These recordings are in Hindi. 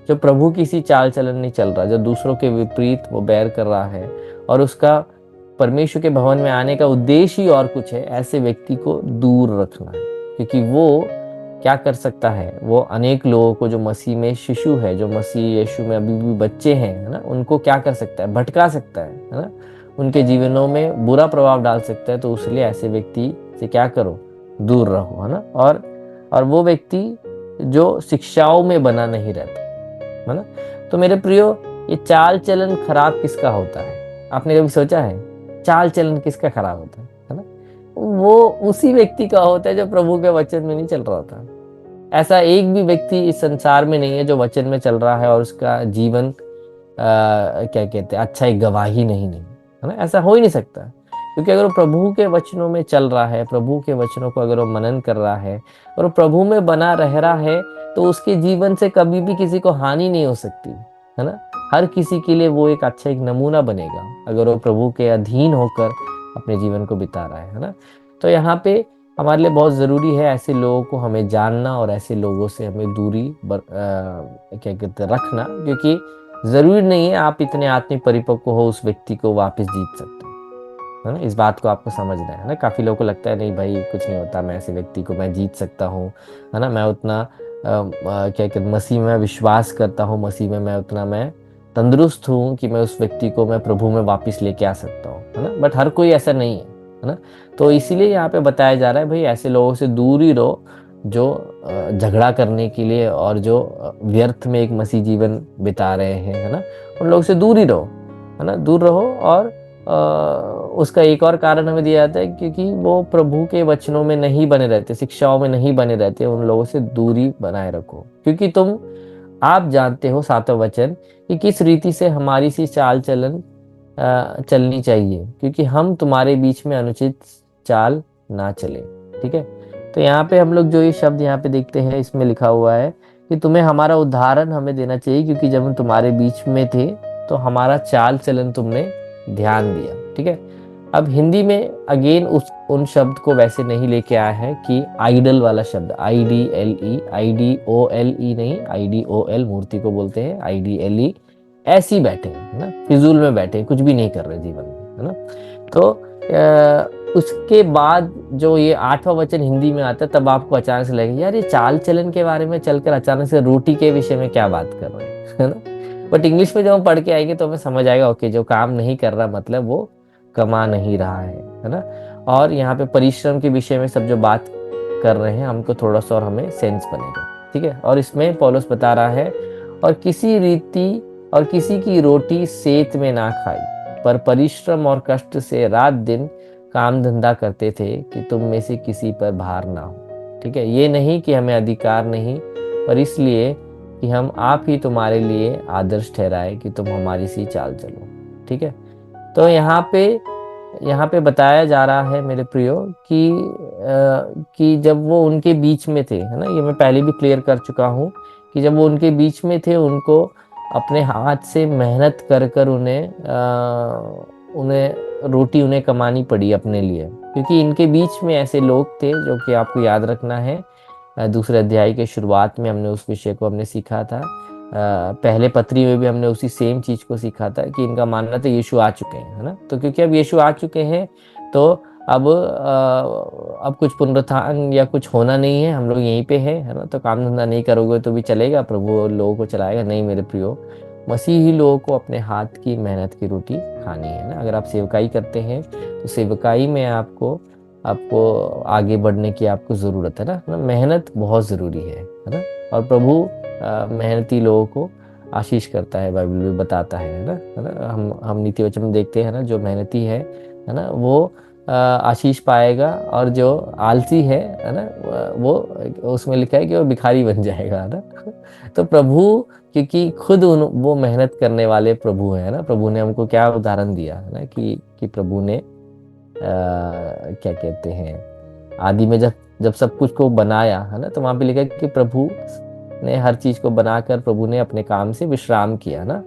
जो प्रभु की सी चाल चलन नहीं चल रहा, जो दूसरों के विपरीत वो बैर कर रहा है और उसका परमेश्वर के भवन में आने का उद्देश्य ही और कुछ है, ऐसे व्यक्ति को दूर रखना है। क्योंकि वो क्या कर सकता है, वो अनेक लोगों को, जो मसीह में शिशु है, जो मसीह यीशु में अभी भी बच्चे हैं, है ना, उनको क्या कर सकता है, भटका सकता है ना, उनके जीवनों में बुरा प्रभाव डाल सकता है। तो उसलिए ऐसे व्यक्ति से क्या करो, दूर रहो, है ना। और वो व्यक्ति जो शिक्षाओं में बना नहीं रहता, है ना। तो मेरे प्रियो, ये चाल चलन खराब किसका होता है, आपने कभी सोचा है? चाल चलन किसका खराब होता है ना? वो उसी व्यक्ति का होता है जो प्रभु के वचन में नहीं चल रहा होता। ऐसा एक भी व्यक्ति इस संसार में नहीं है जो वचन में चल रहा है और उसका जीवन क्या कहते हैं, अच्छा एक गवाही नहीं है ना। ऐसा हो ही नहीं सकता, क्योंकि अगर वो प्रभु के वचनों में चल रहा है, प्रभु के वचनों को अगर वो मनन कर रहा है और वो प्रभु में बना रह रहा है, तो उसके जीवन से कभी भी किसी को हानि नहीं हो सकती, है ना। हर किसी के लिए वो एक अच्छा एक नमूना बनेगा अगर वो प्रभु के अधीन होकर अपने जीवन को बिता रहा है ना। तो यहाँ पे हमारे लिए बहुत ज़रूरी है ऐसे लोगों को हमें जानना और ऐसे लोगों से हमें दूरी क्या कहते हैं, रखना। क्योंकि ज़रूरी नहीं है आप इतने आत्मिक परिपक्व हो उस व्यक्ति को वापस जीत सकते हो, है ना। इस बात को आपको समझना है ना। काफ़ी लोगों को लगता है नहीं भाई कुछ नहीं होता, मैं ऐसे व्यक्ति को मैं जीत सकता हूँ, है ना। मैं उतना क्या कहते, मसीह में विश्वास करता हूँ, मसीह में मैं उतना मैं तंदुरुस्त हूँ कि मैं उस व्यक्ति को मैं प्रभु में वापस लेके आ सकता हूँ, है ना। बट हर कोई ऐसा नहीं है ना। तो इसीलिए यहाँ पे बताया जा रहा है भाई ऐसे लोगों से दूर ही रहो जो झगड़ा करने के लिए और जो व्यर्थ में एक मसीह जीवन बिता रहे हैं, है ना। उन लोगों से दूर ही रहो, है ना, दूर रहो। और उसका एक और कारण हमें दिया जाता है क्योंकि वो प्रभु के वचनों में नहीं बने रहते, शिक्षाओं में नहीं बने रहते, उन लोगों से दूरी बनाए रखो। क्योंकि आप जानते हो, सातवां वचन, कि किस रीति से हमारी सी चाल चलन चलनी चाहिए, क्योंकि हम तुम्हारे बीच में अनुचित चाल ना चले। ठीक है। तो यहाँ पे हम लोग जो ये शब्द यहाँ पे देखते हैं, इसमें लिखा हुआ है कि तुम्हें हमारा उदाहरण हमें देना चाहिए, क्योंकि जब हम तुम्हारे बीच में थे तो हमारा चाल चलन तुमने ध्यान दिया। ठीक है। अब हिंदी में अगेन उन शब्द को वैसे नहीं लेके आया है कि आइडल वाला शब्द, IDLE, IDOLE नहीं, IDOL मूर्ति को बोलते हैं, IDLE। ऐसे ही बैठे हैं, है ना, फिजूल में बैठे हैं, कुछ भी नहीं कर रहे जीवन में, है ना। तो उसके बाद जो ये आठवां वचन हिंदी में आता है, तब आपको अचानक से लगेगा यार ये चाल चलन के बारे में चलकर अचानक से रोटी के विषय में क्या बात कर रहे हैं, है ना। बट इंग्लिश में जब हम पढ़ के आएंगे तो हमें समझ आएगा, ओके जो काम नहीं कर रहा मतलब वो कमा नहीं रहा है ना। और यहाँ पे परिश्रम के विषय में सब जो बात कर रहे हैं, हमको थोड़ा सा और हमें सेंस बनेगा। ठीक है। और इसमें पौलुस बता रहा है, और किसी रीति और किसी की रोटी सेत में ना खाई, पर परिश्रम और कष्ट से रात दिन काम धंधा करते थे कि तुम में से किसी पर भार ना हो। ठीक है। ये नहीं कि हमें अधिकार नहीं, पर इसलिए कि हम आप ही तुम्हारे लिए आदर्श ठहराए कि तुम हमारी सी चाल चलो। ठीक है। तो यहाँ पे बताया जा रहा है मेरे प्रियो कि जब वो उनके बीच में थे, है ना, ये मैं पहले भी क्लियर कर चुका हूँ कि जब वो उनके बीच में थे, उनको अपने हाथ से मेहनत कर कर उन्हें रोटी उन्हें कमानी पड़ी अपने लिए, क्योंकि इनके बीच में ऐसे लोग थे जो कि आपको याद रखना है। दूसरे अध्याय के शुरुआत में हमने उस विषय को हमने सीखा था। पहले पत्री में भी हमने उसी सेम चीज को सीखा था कि इनका मानना था यीशु आ चुके हैं, है ना। तो क्योंकि अब यीशु आ चुके हैं तो अब कुछ पुनरुत्थान या कुछ होना नहीं है, हम लोग यहीं पे है ना। तो काम धंधा नहीं करोगे तो भी चलेगा, प्रभु लोगों को चलाएगा नहीं मेरे प्रियो। मसीही लोगों को अपने हाथ की मेहनत की रोटी खानी है ना। अगर आप सेवकाई करते हैं तो सेवकाई में आपको आपको आगे बढ़ने की आपको ज़रूरत है ना। मेहनत बहुत ज़रूरी है ना। और प्रभु मेहनती लोगों को आशीष करता है, बाइबल में बताता है ना, है ना। हम नीति वचन में देखते हैं ना, जो मेहनती है ना, वो आशीष पाएगा, और जो आलसी है ना, वो उसमें लिखा है कि वो भिखारी बन जाएगा, है ना। तो प्रभु, क्योंकि खुद वो मेहनत करने वाले प्रभु है ना। प्रभु ने हमको क्या उदाहरण दिया है ना कि प्रभु ने क्या कहते हैं, आदि में जब जब सब कुछ को बनाया, है ना, तो वहां पे लिखा है कि प्रभु ने हर चीज को बनाकर प्रभु ने अपने काम से विश्राम किया ना।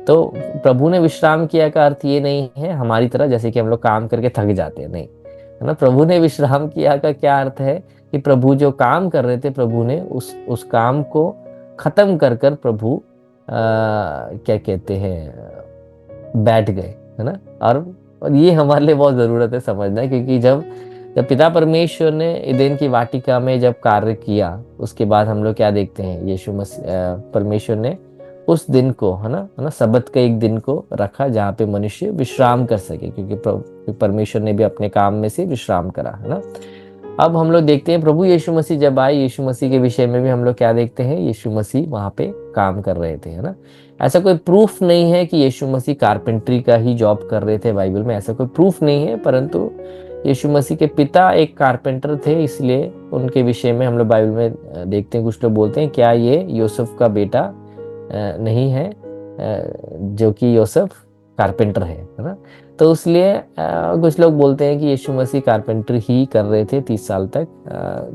तो प्रभु ने विश्राम किया का अर्थ ये नहीं है हमारी तरह जैसे कि हम लोग काम करके थक जाते हैं, नहीं, है ना। प्रभु ने विश्राम किया का क्या अर्थ है कि प्रभु जो काम कर रहे थे, प्रभु ने उस काम को खत्म कर कर प्रभु क्या कहते हैं, बैठ गए, है ना। और ये हमारे लिए बहुत ज़रूरत है समझना, क्योंकि जब जब पिता परमेश्वर ने एदेन की वाटिका में जब कार्य किया, उसके बाद हम लोग क्या देखते हैं, यीशु मसीह परमेश्वर ने उस दिन को, है ना, सबत के एक दिन को रखा जहाँ पे मनुष्य विश्राम कर सके, क्योंकि परमेश्वर ने भी अपने काम में से विश्राम करा, है ना। अब हम लोग देखते हैं प्रभु यीशु मसीह जब आए, यीशु मसीह के विषय में भी हम लोग क्या देखते हैं, यीशु मसीह वहां पे काम कर रहे थे, है ना। ऐसा कोई प्रूफ नहीं है कि यीशु मसीह कारपेंट्री का ही जॉब कर रहे थे, बाइबल में ऐसा कोई प्रूफ नहीं है, परंतु यीशु मसीह के पिता एक कारपेंटर थे, इसलिए उनके विषय में हम लोग बाइबल में देखते हैं। कुछ लोग बोलते हैं क्या ये यूसुफ का बेटा नहीं है, जो कि यूसुफ कारपेंटर है ना। तो इसलिए कुछ लोग बोलते हैं कि यीशु मसीह कारपेंटर ही कर रहे थे 30 साल तक,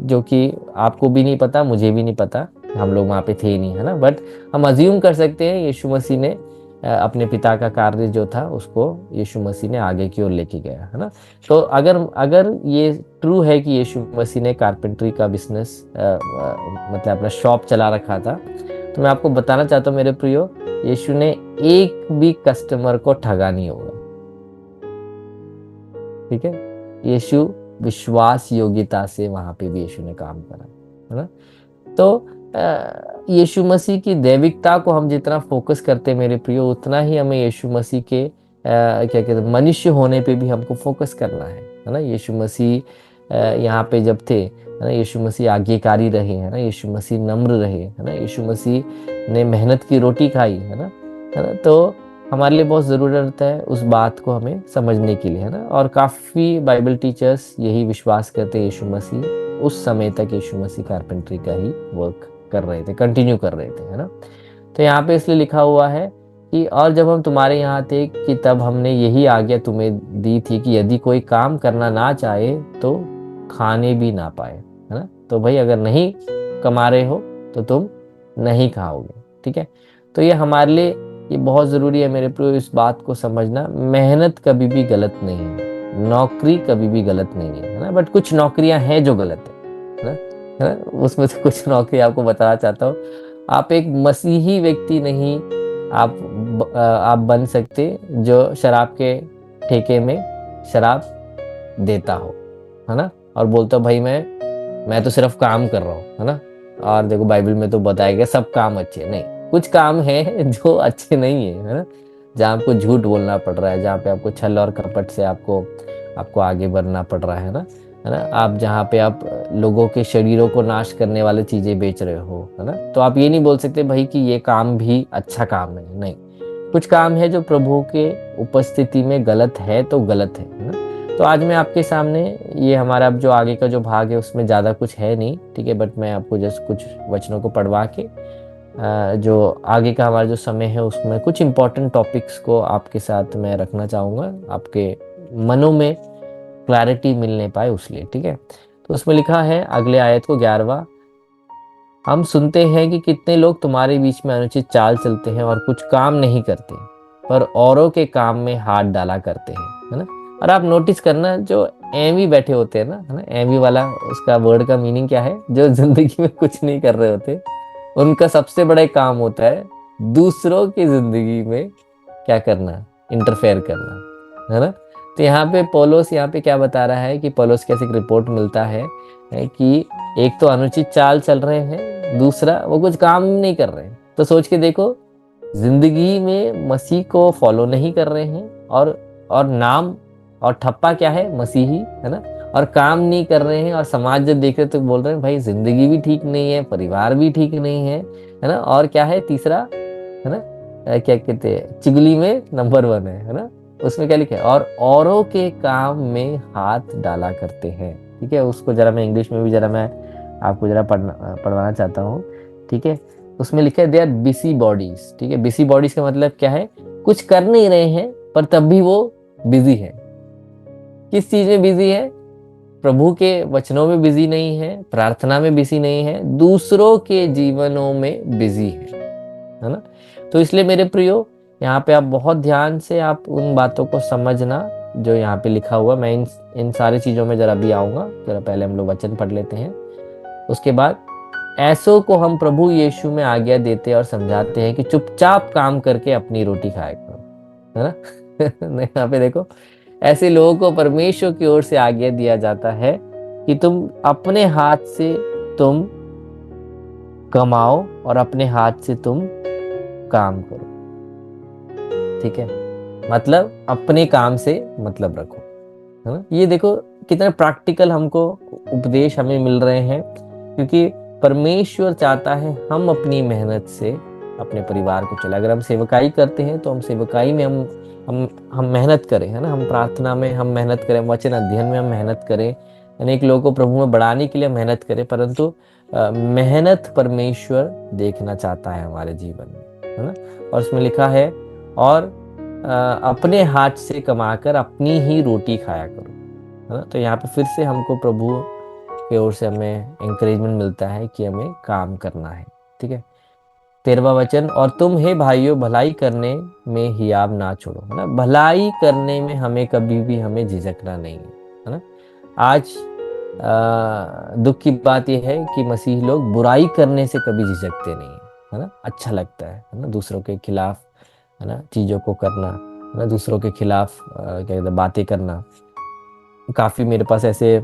जो कि आपको भी नहीं पता, मुझे भी नहीं पता, हम लोग वहाँ पे थे ही नहीं, है ना। बट हम अज्यूम कर सकते हैं यीशु मसीह ने अपने पिता का कार्य जो था उसको यीशु मसीह ने आगे की ओर लेके गया, है ना। तो अगर अगर ये ट्रू है कि यीशु मसीह ने कारपेंट्री का बिजनेस मतलब अपना शॉप चला रखा था, तो मैं आपको बताना चाहता हूँ मेरे प्रियो, यीशु ने एक भी कस्टमर को ठगा नहीं होगा, ठीक है। यीशु विश्वास योग्यता से वहां पे भी यीशु ने काम करा, है ना। तो यीशु मसीह की दैविकता को हम जितना फोकस करते हैं मेरे प्रियो, उतना ही हमें यीशु मसीह के क्या कहते हैं, मनुष्य होने पे भी हमको फोकस करना है ना। यीशु मसीह यहाँ पे जब थे, है ना, यीशु मसीह आज्ञाकारी रहे, है ना, यीशु मसीह नम्र रहे, है ना, यीशु मसीह ने मेहनत की रोटी खाई, है ना। तो हमारे लिए बहुत ज़रूरत है उस बात को हमें समझने के लिए, है ना। और काफ़ी बाइबल टीचर्स यही विश्वास करते हैं, यीशु मसीह उस समय तक यीशु मसीह कारपेंट्री का ही वर्क कर रहे थे, कंटिन्यू कर रहे थे, है ना। तो यहाँ पे इसलिए लिखा हुआ है कि और जब हम तुम्हारे यहाँ थे कि तब हमने यही आज्ञा तुम्हें दी थी कि यदि कोई काम करना ना चाहे तो खाने भी ना पाए, है ना। तो भाई अगर नहीं कमा रहे हो तो तुम नहीं खाओगे, ठीक है। तो ये हमारे लिए ये बहुत ज़रूरी है मेरे प्रियो, इस बात को समझना। मेहनत कभी भी गलत नहीं है, नौकरी कभी भी गलत नहीं है ना। बट कुछ नौकरियां हैं जो गलत है ना। उसमें से कुछ नौकरी आपको बताना चाहता हूँ। आप एक मसीही व्यक्ति नहीं आप बन सकते जो शराब के ठेके में शराब देता हो, है ना, और बोलता हो भाई मैं तो सिर्फ काम कर रहा हूँ, है ना। और देखो बाइबल में तो बताया गया सब काम अच्छे नहीं, कुछ काम है जो अच्छे नहीं है ना। जहाँ आपको झूठ बोलना पड़ रहा है, जहाँ पे आपको छल और कपट से आपको आपको आगे बढ़ना पड़ रहा है ना। आप जहाँ पे आप लोगों के शरीरों को नाश करने वाली चीजें बेच रहे हो, है ना। तो आप ये नहीं बोल सकते भाई कि ये काम भी अच्छा काम है, नहीं। कुछ काम है जो प्रभु के उपस्थिति में गलत है तो गलत है ना। तो आज मैं आपके सामने ये हमारा अब जो आगे का जो भाग है उसमें ज़्यादा कुछ है नहीं, ठीक है। बट मैं आपको जस्ट कुछ वचनों को पढ़वा के जो आगे का हमारा जो समय है उसमें कुछ इंपॉर्टेंट टॉपिक्स को आपके साथ मैं रखना चाहूँगा, आपके मनों में क्लैरिटी मिलने पाए उसलिए, ठीक है। तो उसमें लिखा है अगले आयत को 11वां, हम सुनते हैं कि कितने लोग तुम्हारे बीच में अनुचित चाल चलते हैं और कुछ काम नहीं करते, पर औरों के काम में हाथ डाला करते हैं, है ना। और आप नोटिस करना जो एवी बैठे होते हैं ना, है ना, एवी वाला उसका वर्ड का मीनिंग क्या है, जो जिंदगी में कुछ नहीं कर रहे होते, उनका सबसे बड़ा काम होता है दूसरों की जिंदगी में क्या करना, इंटरफेयर करना, है ना। तो यहाँ पे पौलुस यहाँ पे क्या बता रहा है कि पौलुस कैसे एक रिपोर्ट मिलता है कि एक तो अनुचित चाल चल रहे हैं, दूसरा वो कुछ काम नहीं कर रहे हैं। तो सोच के देखो, जिंदगी में मसीह को फॉलो नहीं कर रहे हैं, और नाम और ठप्पा क्या है, मसीही, है ना। और काम नहीं कर रहे हैं, और समाज जब देख रहे तो बोल रहे हैं भाई जिंदगी भी ठीक नहीं है, परिवार भी ठीक नहीं है ना। और क्या है तीसरा, है ना, क्या कहते हैं, चुगली में नंबर 1 है ना। उसमें क्या लिखा है, और औरों के काम में हाथ डाला करते हैं, ठीक है। उसको जरा मैं इंग्लिश में भी जरा मैं आपको जरा पढ़वाना चाहता हूँ, ठीक है। उसमें लिखा है दे आर बिसी बॉडीज, ठीक है। बिसी बॉडीज का मतलब क्या है, कुछ कर नहीं रहे हैं पर तब भी वो बिजी है। किस चीज में बिजी है, प्रभु के वचनों में बिजी नहीं है, प्रार्थना में बिजी नहीं है, दूसरों के जीवनों में बिजी है ना। तो इसलिए मेरे प्रियो, यहाँ पे आप बहुत ध्यान से आप उन बातों को समझना जो यहाँ पे लिखा हुआ। मैं इन सारी चीजों में जरा भी आऊंगा, जरा पहले हम लोग वचन पढ़ लेते हैं, उसके बाद ऐसों को हम प्रभु यीशु में आज्ञा देते और समझाते हैं कि चुपचाप काम करके अपनी रोटी खाया करो, है ना। यहाँ पे देखो, ऐसे लोगों को परमेश्वर की ओर से आज्ञा दिया जाता है कि तुम अपने हाथ से तुम कमाओ और अपने हाथ से तुम काम करो, ठीक है। मतलब अपने काम से मतलब रखो, है ना। ये देखो कितना प्रैक्टिकल हमको उपदेश हमें मिल रहे हैं, क्योंकि परमेश्वर चाहता है हम अपनी मेहनत से अपने परिवार को चलाएं। अगर हम सेवकाई करते हैं तो हम सेवकाई में हम मेहनत करें, है ना। हम प्रार्थना में हम मेहनत करें, वचन अध्ययन में हम मेहनत करें, अनेक लोगों को प्रभु में बढ़ाने के लिए मेहनत करें, परंतु मेहनत परमेश्वर देखना चाहता है हमारे जीवन में, है ना। और उसमें लिखा है, और अपने हाथ से कमाकर अपनी ही रोटी खाया करो, है ना। तो यहाँ पे फिर से हमको प्रभु की ओर से हमें एंकरेजमेंट मिलता है कि हमें काम करना है, ठीक है। 13वां वचन, और तुम हे भाइयों भलाई करने में हियाव ना छोड़ो, है ना। भलाई करने में हमें कभी भी हमें झिझकना नहीं है ना। आज दुख की बात यह है कि मसीही लोग बुराई करने से कभी झिझकते नहीं है ना। अच्छा लगता है ना, दूसरों के खिलाफ, है ना, चीजों को करना, है ना, दूसरों के खिलाफ क्या कहते हैं, बातें करना। काफी मेरे पास ऐसे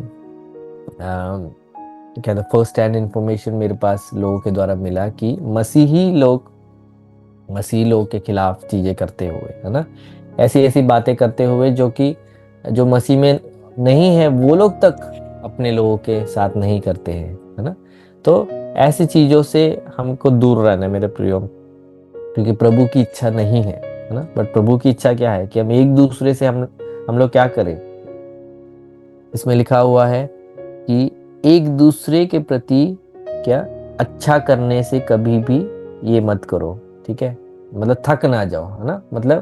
क्या था, फर्स्ट हैंड इंफॉर्मेशन मेरे पास लोगों के द्वारा मिला कि मसीही लोग के खिलाफ चीजें करते हुए, है ना, ऐसी ऐसी बातें करते हुए जो कि जो मसीह में नहीं है वो लोग तक अपने लोगों के साथ नहीं करते हैं, है ना। तो ऐसी चीजों से हमको दूर रहना है मेरे प्रियो, क्योंकि प्रभु की इच्छा नहीं है ना। बट प्रभु की इच्छा क्या है कि हम एक दूसरे से हम लोग क्या करें। इसमें लिखा हुआ है कि एक दूसरे के प्रति क्या अच्छा करने से कभी भी ये मत करो, ठीक है। मतलब थक ना जाओ, है ना। मतलब,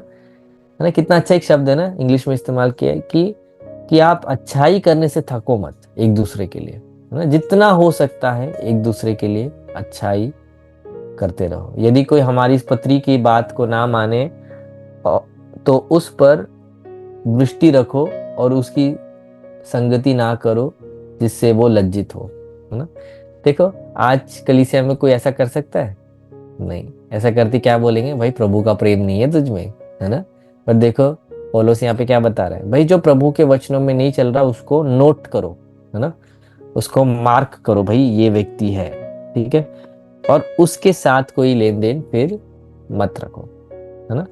है ना, कितना अच्छा एक शब्द है ना, इंग्लिश में इस्तेमाल किया है कि आप अच्छाई करने से थको मत एक दूसरे के लिए, है ना। जितना हो सकता है एक दूसरे के लिए अच्छाई करते रहो। यदि कोई हमारी इस पत्री की बात को ना माने तो उस पर दृष्टि रखो और उसकी संगति ना करो जिससे वो लज्जित हो, है ना। देखो आज कलीसिया में कोई ऐसा कर सकता है? नहीं। ऐसा करती क्या बोलेंगे, भाई प्रभु का प्रेम नहीं है तुझ में, है ना। पर देखो पौलुस यहाँ पे क्या बता रहा है, भाई जो प्रभु के वचनों में नहीं चल रहा उसको नोट करो, है ना, उसको मार्क करो, भाई ये व्यक्ति है, ठीक है, और उसके साथ कोई लेन देन फिर मत रखो, है ना।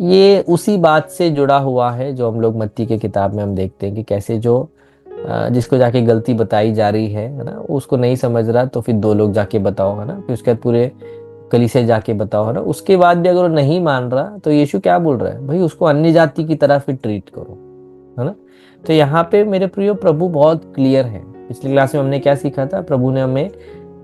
ये उसी बात से जुड़ा हुआ है जो हम लोग मत्ती के किताब में हम देखते हैं कि कैसे जो जिसको जाके गलती बताई जा रही है ना, उसको नहीं समझ रहा तो फिर दो लोग जाके बताओ, है ना, फिर उसके बाद पूरे कलीसिया जाके बताओ, है ना। उसके बाद भी अगर वो नहीं मान रहा तो यीशु क्या बोल रहा है, भाई उसको अन्य जाति की तरह फिर ट्रीट करो, है ना। तो यहाँ पे मेरे प्रियो प्रभु बहुत क्लियर है। पिछली क्लास में हमने क्या सीखा था, प्रभु ने हमें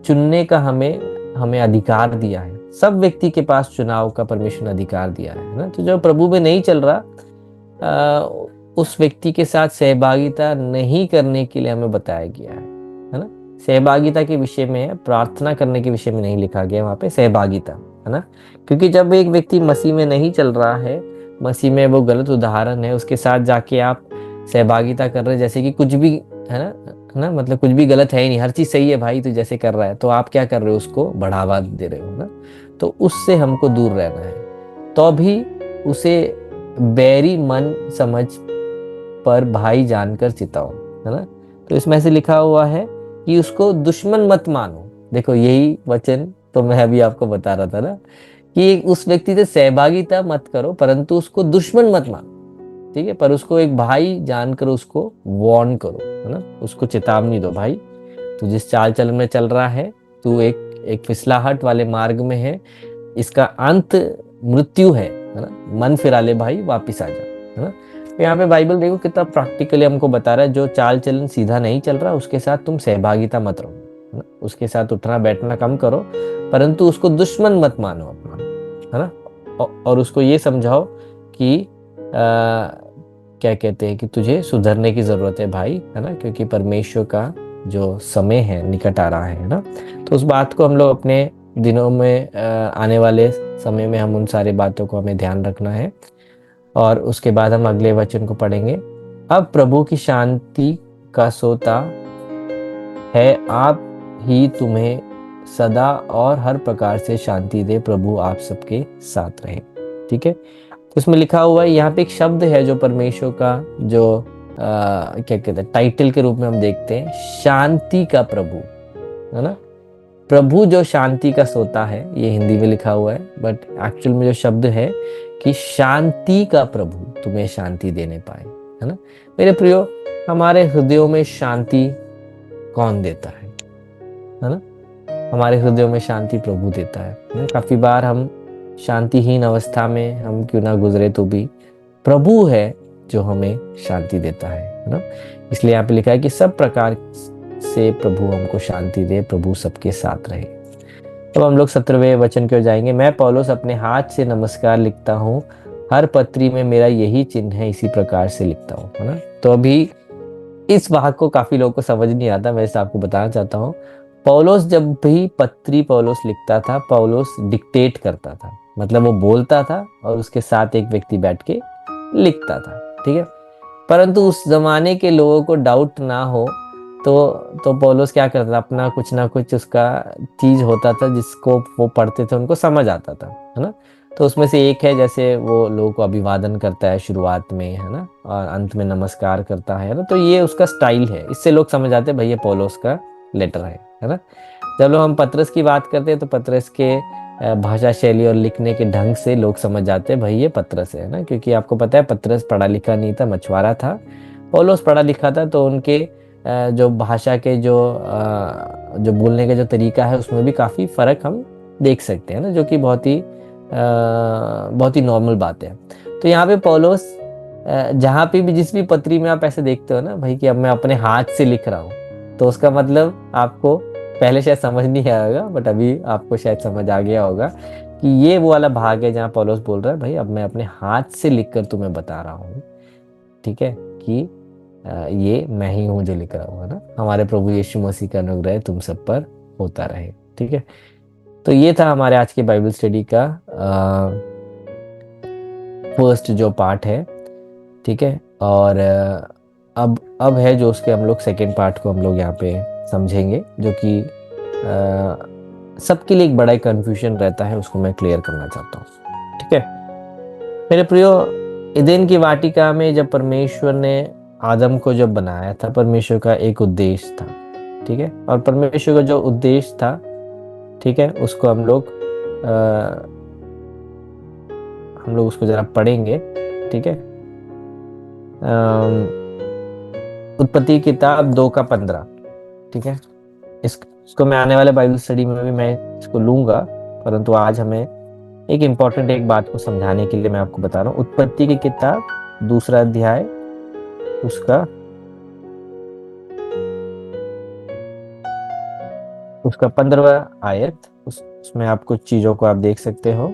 चुनने का हमें हमें अधिकार दिया है। सब व्यक्ति के पास चुनाव का परमेश्वर ने अधिकार दिया है ना। तो जो प्रभु में नहीं चल रहा उस व्यक्ति के साथ सहभागिता नहीं करने के लिए हमें बताया गया है ना। सहभागिता के विषय में, प्रार्थना करने के विषय में नहीं लिखा गया वहां पे सहभागिता, है ना। क्योंकि जब एक व्यक्ति मसीह में नहीं चल रहा है, मसीह में वो गलत उदाहरण है, उसके साथ जाके आप सहभागिता कर रहे हैं जैसे कि कुछ भी, है ना, मतलब कुछ भी गलत है ही नहीं, हर चीज सही है भाई, तू जैसे कर रहा है, तो आप क्या कर रहे हो, उसको बढ़ावा दे रहे हो ना। तो उससे हमको दूर रहना है। तो भी उसे बैरी मन समझ पर भाई जानकर चिताओ, है ना। तो इसमें से लिखा हुआ है कि उसको दुश्मन मत मानो। देखो यही वचन तो मैं अभी आपको बता रहा था ना, कि उस व्यक्ति से सहभागिता मत करो परंतु उसको दुश्मन मत मानो, ठीक है। पर उसको एक भाई जानकर उसको वार्न करो, है ना, उसको चेतावनी दो, भाई तू जिस चाल चलन में चल रहा है, तू एक फिसलाहट वाले मार्ग में है, इसका अंत मृत्यु है ना। मन फिरा ले भाई, वापिस आ जा, है ना। तो यहाँ पे बाइबल देखो कितना प्रैक्टिकली हमको बता रहा है, जो चाल चलन सीधा नहीं चल रहा उसके साथ तुम सहभागिता मत रहो, है ना। उसके साथ उठना बैठना कम करो, परंतु उसको दुश्मन मत मानो अपना, है ना। और उसको ये समझाओ कि क्या कहते हैं कि तुझे सुधरने की जरूरत है भाई, है ना, क्योंकि परमेश्वर का जो समय है निकट आ रहा है ना। तो उस बात को हम लोग अपने दिनों में आने वाले समय में हम उन सारी बातों को हमें ध्यान रखना है। और उसके बाद हम अगले वचन को पढ़ेंगे। अब प्रभु की शांति का सोता है आप ही तुम्हें सदा और हर प्रकार से शांति दे, प्रभु आप सबके साथ रहे। ठीक है, तो इसमें लिखा हुआ है, यहाँ पे एक शब्द है जो परमेश्वर का जो क्या कहते हैं टाइटल के रूप में हम देखते हैं, शांति का प्रभु, है ना। प्रभु जो शांति का सोता है, ये हिंदी में लिखा हुआ है, बट एक्चुअल में जो शब्द है कि शांति का प्रभु तुम्हें शांति देने पाए, है ना। मेरे प्रियो, हमारे हृदयों में शांति कौन देता है ना। हमारे हृदयों में शांति प्रभु देता है ना? काफी बार हम शांतिहीन अवस्था में हम क्यों ना गुजरे तो भी प्रभु है जो हमें शांति देता है ना। इसलिए यहाँ पे लिखा है कि सब प्रकार से प्रभु हमको शांति दे, प्रभु सबके साथ रहे। अब हम लोग 17वें वचन की ओर जाएंगे। मैं पौलुस अपने हाथ से नमस्कार लिखता हूँ, हर पत्री में मेरा यही चिन्ह है, इसी प्रकार से लिखता हूँ, है ना। तो अभी इस भाग को काफी लोगों को समझ नहीं आता, मैं इसे आपको बताना चाहता हूँ। पौलुस जब भी पत्री पौलुस लिखता था, पौलुस डिक्टेट करता था, मतलब वो बोलता था और उसके साथ एक व्यक्ति बैठ के लिखता था। ठीक है, परंतु उस जमाने के लोगों को डाउट ना हो तो पौलुस क्या करता था, अपना कुछ ना कुछ उसका चीज होता था जिसको वो पढ़ते थे उनको समझ आता था, है ना। तो उसमें से एक है, जैसे वो लोगों को अभिवादन करता है शुरुआत में, है ना, और अंत में नमस्कार करता है ना। तो ये उसका स्टाइल है, इससे लोग समझ आते हैं भाई ये पौलुस का लेटर है ना। जब लोग हम पत्रस की बात करते हैं तो पत्रस के भाषा शैली और लिखने के ढंग से लोग समझ जाते हैं भाई ये पत्रस है ना, क्योंकि आपको पता है पत्रस पढ़ा लिखा नहीं था, मछुआरा था। पौलुस पढ़ा लिखा था, तो उनके जो भाषा के जो बोलने का जो तरीका है उसमें भी काफी फर्क हम देख सकते हैं ना, जो कि बहुत ही नॉर्मल बात है। तो यहाँ पे पौलुस जहाँ पे भी जिस भी पत्री में आप ऐसे देखते हो ना भाई कि अब मैं अपने हाथ से लिख रहा हूँ, तो उसका मतलब आपको पहले शायद समझ नहीं आया होगा, बट अभी आपको शायद समझ आ गया होगा कि ये वो वाला भाग है जहाँ पौलुस बोल रहा है भाई अब मैं अपने हाथ से लिखकर तुम्हें बता रहा हूँ, ठीक है, कि ये मैं ही हूँ जो लिख रहा हूँ, है ना। हमारे प्रभु यीशु मसीह का अनुग्रह तुम सब पर होता रहे। ठीक है, तो ये था हमारे आज के बाइबल स्टडी का फर्स्ट जो पार्ट है। ठीक है, और अब है जो उसके हम लोग सेकेंड पार्ट को हम लोग यहाँ पे समझेंगे, जो कि सबके लिए एक बड़ा कंफ्यूजन रहता है, उसको मैं क्लियर करना चाहता हूँ। ठीक है मेरे प्रियो, एदेन की वाटिका में जब परमेश्वर ने आदम को जब बनाया था, परमेश्वर का एक उद्देश्य था। ठीक है, और परमेश्वर का जो उद्देश्य था, ठीक है, उसको हम लोग उसको जरा पढ़ेंगे। ठीक है, उत्पत्ति किताब 2:15। ठीक है, इसको मैं आने वाले बाइबल स्टडी में भी मैं इसको लूंगा, परंतु आज हमें एक इम्पॉर्टेंट एक बात को समझाने के लिए मैं आपको बता रहा हूँ। उत्पत्ति की किताब 2 अध्याय उसका 15वां आयत, उसमें आप कुछ चीजों को आप देख सकते हो।